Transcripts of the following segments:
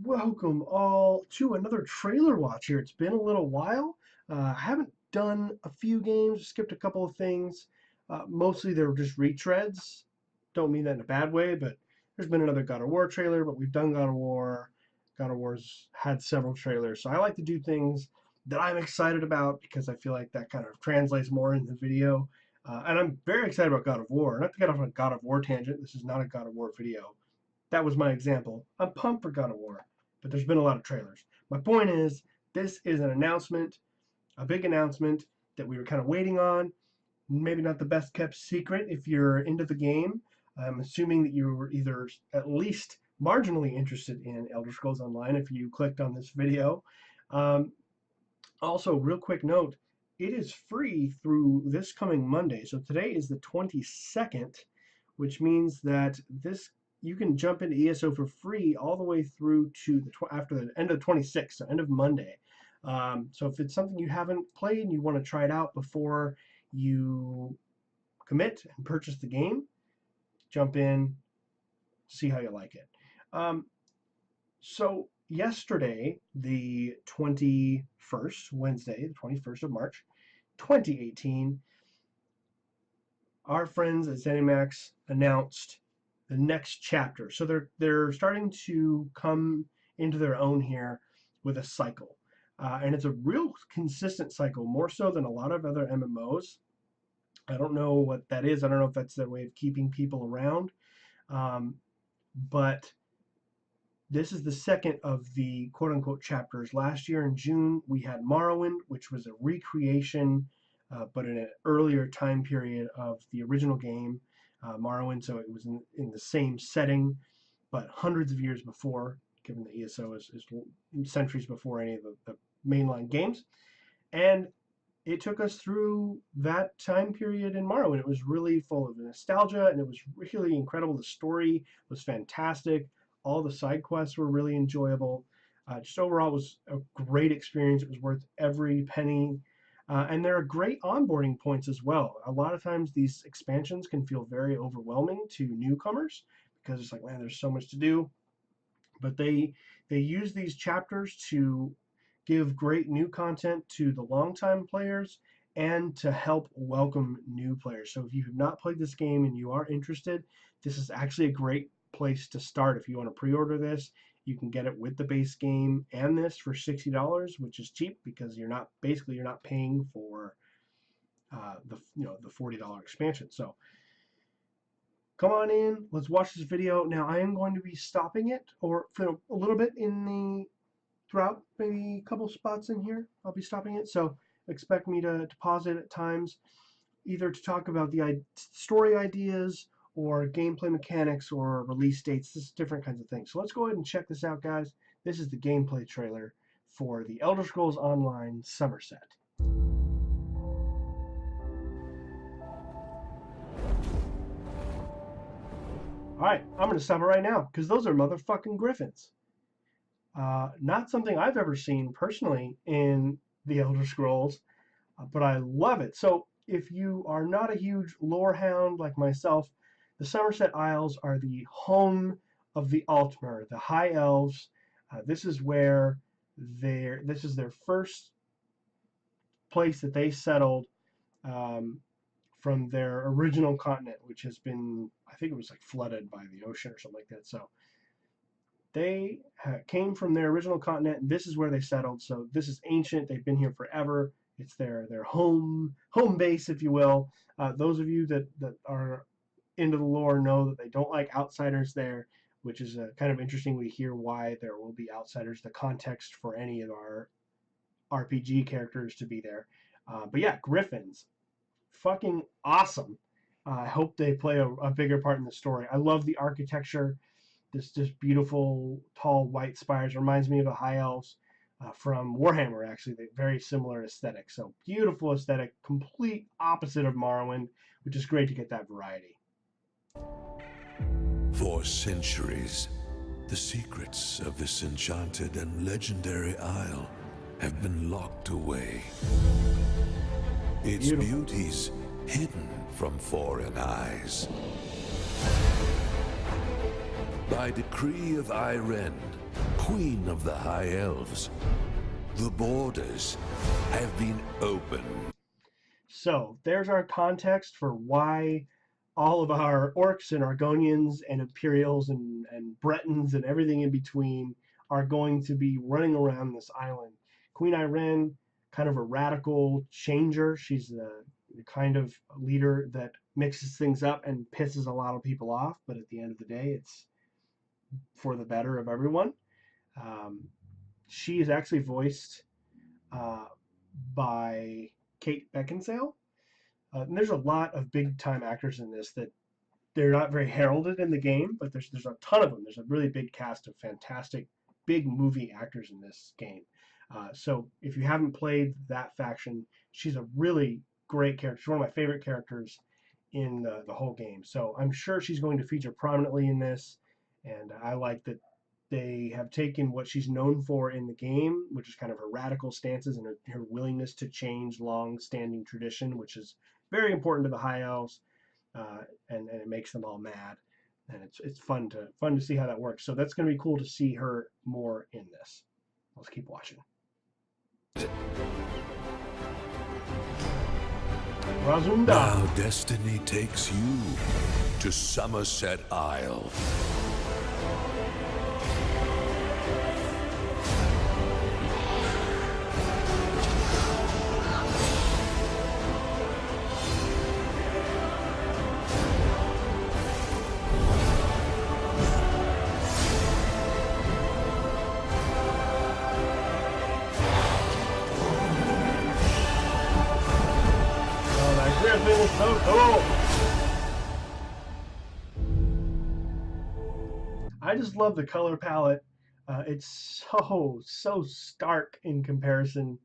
Welcome all to another trailer watch here. It's been a little while. I haven't done a few games, skipped a couple of things. Mostly they're just retreads. Don't mean that in a bad way, but there's been another God of War trailer, but we've done God of War. God of War's had several trailers. So I like to do things that I'm excited about because I feel like that kind of translates more in the video. And I'm very excited about God of War. Not to get off on a God of War tangent, this is not a God of War video. That was my example. I'm pumped for God of War, but there's been a lot of trailers. My point is, this is an announcement, a big announcement that we were kind of waiting on. Maybe not the best kept secret if you're into the game. I'm assuming that you were either at least marginally interested in Elder Scrolls Online if you clicked on this video. Um, Also, real quick note, it is free through this coming Monday. So today is the 22nd, which means that this you can jump into ESO for free all the way through to after the end of the 26th, so end of Monday. So if it's something you haven't played and you want to try it out before you commit and purchase the game, jump in, see how you like it. So yesterday, the 21st, Wednesday, the 21st of March, 2018, our friends at ZeniMax announced the next chapter. So they're starting to come into their own here with a cycle. And it's a real consistent cycle, more so than a lot of other MMOs. I don't know what that is. I don't know if that's their way of keeping people around. But this is the second of the quote-unquote chapters. Last year in June, we had Morrowind, which was a recreation, but in an earlier time period of the original game, Morrowind. So it was in the same setting, but hundreds of years before, given the ESO is centuries before any of the mainline games. And it took us through that time period in Morrowind. It was really full of nostalgia, and it was really incredible. The story was fantastic. All the side quests were really enjoyable. Just overall, it was a great experience. It was worth every penny. And there are great onboarding points as well. A lot of times these expansions can feel very overwhelming to newcomers because it's like, man, there's so much to do. But they use these chapters to give great new content to the longtime players and to help welcome new players. So if you have not played this game and you are interested, this is actually a great place to start. If you want to pre-order this, you can get it with the base game and this for $60, which is cheap because you're not paying for the $40 expansion. So come on in, let's watch this video. Now I am going to be stopping it or for a little bit throughout, maybe a couple spots in here. I'll be stopping it, so expect me to pause it at times, either to talk about the story ideas or gameplay mechanics or release dates, just different kinds of things. So let's go ahead and check this out, guys. This is the gameplay trailer for the Elder Scrolls Online Summerset. Alright, I'm going to stop it right now because those are motherfucking griffins. Not something I've ever seen personally in the Elder Scrolls, but I love it. So if you are not a huge lore hound like myself, the Summerset Isles are the home of the Altmer, the High Elves. This is where this is their first place that they settled from their original continent, which has been, I think it was like flooded by the ocean or something like that. So they came from their original continent, and this is where they settled. So this is ancient. They've been here forever. It's their home base, if you will. Those of you that are into the lore know that they don't like outsiders there, which is kind of interesting. We hear why there will be outsiders, the context for any of our RPG characters to be there. But yeah, griffins, fucking awesome. I hope they play a bigger part in the story. I love the architecture. This just beautiful, tall, white spires reminds me of the High Elves from Warhammer, actually. They're very similar aesthetic. So beautiful aesthetic, complete opposite of Morrowind, which is great to get that variety. For centuries, the secrets of this enchanted and legendary isle have been locked away. Its beauties hidden from foreign eyes. By decree of Irene, Queen of the High Elves. The borders have been opened. So there's our context for why all of our orcs and Argonians and Imperials and Bretons and everything in between are going to be running around this island. Queen Irene, kind of a radical changer. She's the kind of leader that mixes things up and pisses a lot of people off, but at the end of the day, it's for the better of everyone. Um, she is actually voiced uh, by Kate Beckinsale. And there's a lot of big time actors in this that they're not very heralded in the game, but there's a ton of them. There's a really big cast of fantastic big movie actors in this game. So if you haven't played that faction, she's a really great character. She's one of my favorite characters in the whole game. So I'm sure she's going to feature prominently in this, and I like that they have taken what she's known for in the game, which is kind of her radical stances and her willingness to change long-standing tradition, which is very important to the High Elves, and it makes them all mad, and it's fun to see how that works. So that's going to be cool to see her more in this. Let's keep watching. Razunda. Now destiny takes you to Summerset Isle. Griffin is so cool. I just love the color palette. It's so stark in comparison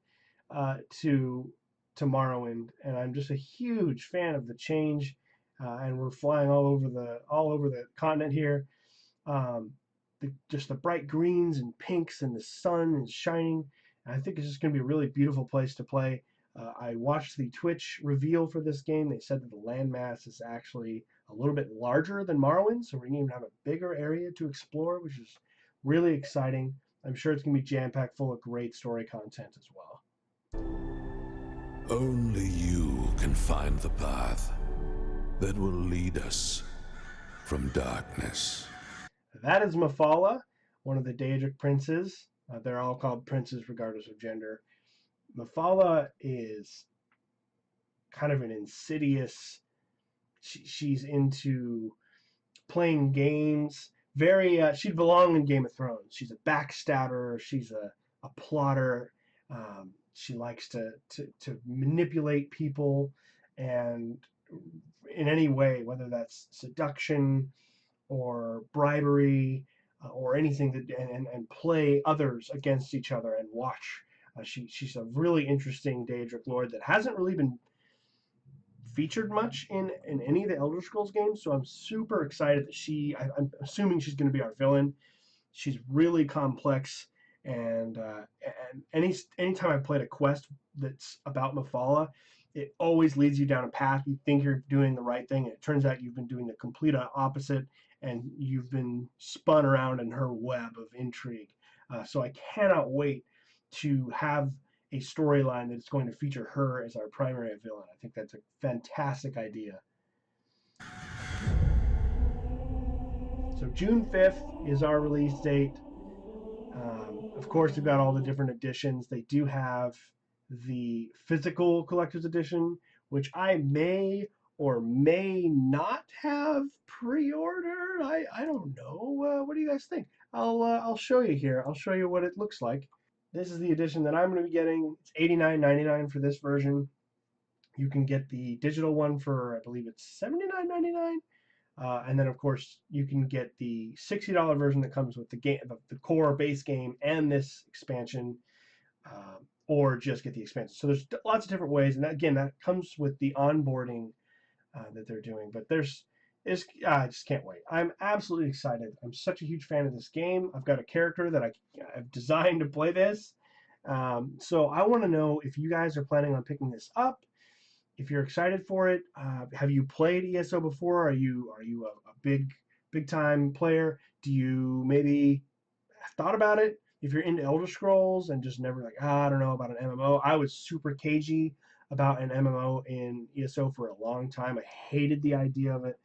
to Morrowind, and I'm just a huge fan of the change. And we're flying all over the continent here. Um, just the bright greens and pinks, and the sun is shining. And I think it's just going to be a really beautiful place to play. I watched the Twitch reveal for this game. They said that the landmass is actually a little bit larger than Morrowind, so we're going to even have a bigger area to explore, which is really exciting. I'm sure it's going to be jam-packed full of great story content as well. Only you can find the path that will lead us from darkness. That is Mephala, one of the Daedric princes. They're all called princes regardless of gender. Mephala is kind of an insidious. She's into playing games. She'd belong in Game of Thrones. She's a backstabber. She's a plotter. She likes to manipulate people, and in any way, whether that's seduction or bribery or anything that and play others against each other and watch. She's a really interesting Daedric lord that hasn't really been featured much in any of the Elder Scrolls games, so I'm super excited that I'm assuming she's going to be our villain. She's really complex, and anytime I played a quest that's about Mephala, it always leads you down a path. You think you're doing the right thing, and it turns out you've been doing the complete opposite, and you've been spun around in her web of intrigue. So I cannot wait to have a storyline that's going to feature her as our primary villain. I think that's a fantastic idea. So June 5th is our release date. Of course, we've got all the different editions. They do have the physical collector's edition, which I may or may not have pre-ordered. I don't know. What do you guys think? I'll show you here. I'll show you what it looks like. This is the edition that I'm going to be getting. It's $89.99 for this version. You can get the digital one for, I believe it's $79.99. And then, of course, you can get the $60 version that comes with the game, the core base game, and this expansion, or just get the expansion. So there's lots of different ways, and again, that comes with the onboarding that they're doing. But I just can't wait. I'm absolutely excited. I'm such a huge fan of this game. I've got a character that I've designed to play this. So I want to know if you guys are planning on picking this up. If you're excited for it, have you played ESO before? Are you a big time player? Do you maybe thought about it. If you're into Elder Scrolls and just never like, I don't know about an MMO, I was super cagey about an MMO in ESO for a long time. I hated the idea of it,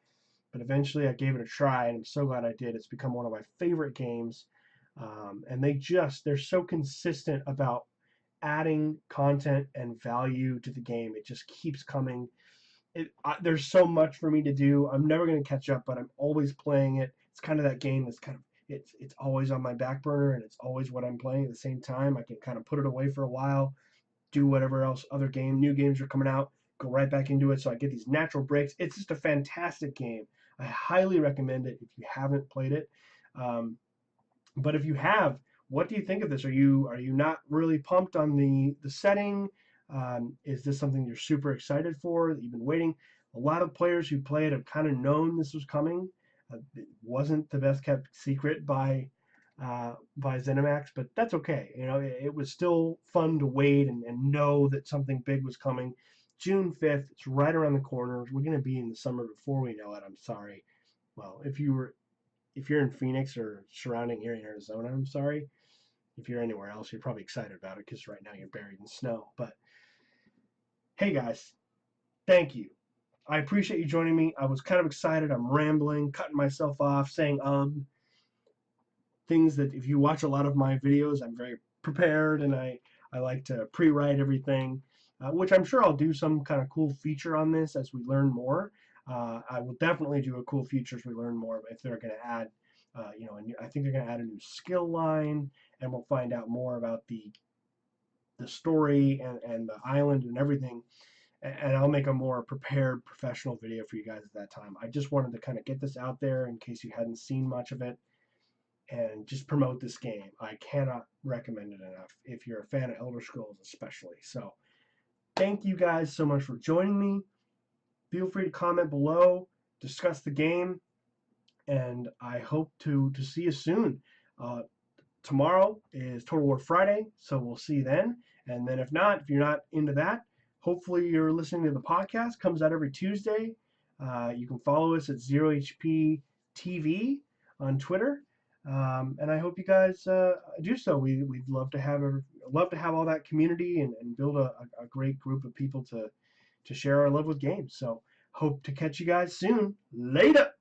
but eventually I gave it a try, and I'm so glad I did. It's become one of my favorite games, and they're so consistent about adding content and value to the game. It just keeps coming. There's so much for me to do. I'm never going to catch up, but I'm always playing it. It's kind of that game that's kind of it's always on my back burner, and it's always what I'm playing at the same time. I can kind of put it away for a while, do whatever else new games are coming out, go right back into it. So I get these natural breaks. It's just a fantastic game. I highly recommend it if you haven't played it. Um, but if you have, what do you think of this? Are you not really pumped on the setting? Is this something you're super excited for that you've been waiting? A lot of players who play it have kind of known this was coming. It wasn't the best kept secret by ZeniMax, but that's okay. It was still fun to wait and know that something big was coming. June 5th, it's right around the corner. We're going to be in the summer before we know it. I'm sorry. Well, if you're in Phoenix or surrounding area in Arizona, I'm sorry. If you're anywhere else, you're probably excited about it because right now you're buried in snow. But hey, guys, thank you. I appreciate you joining me. I was kind of excited. I'm rambling, cutting myself off, saying things that if you watch a lot of my videos, I'm very prepared and I like to pre-write everything, which I'm sure I'll do some kind of cool feature on this as we learn more. I will definitely do a cool feature as we learn more if they're going to add, I think they're going to add a new skill line, and we'll find out more about the story and the island and everything. And I'll make a more prepared professional video for you guys at that time. I just wanted to kind of get this out there in case you hadn't seen much of it and just promote this game. I cannot recommend it enough if you're a fan of Elder Scrolls especially. So thank you guys so much for joining me. Feel free to comment below, discuss the game, and I hope to see you soon. Tomorrow is Total War Friday, so we'll see you then. And then if you're not into that, hopefully you're listening to the podcast. Comes out every Tuesday. You can follow us at ZeroHp TV on Twitter. And I hope you guys do so. We'd love to have all that community and build a great group of people to share our love with games. So hope to catch you guys soon. Later.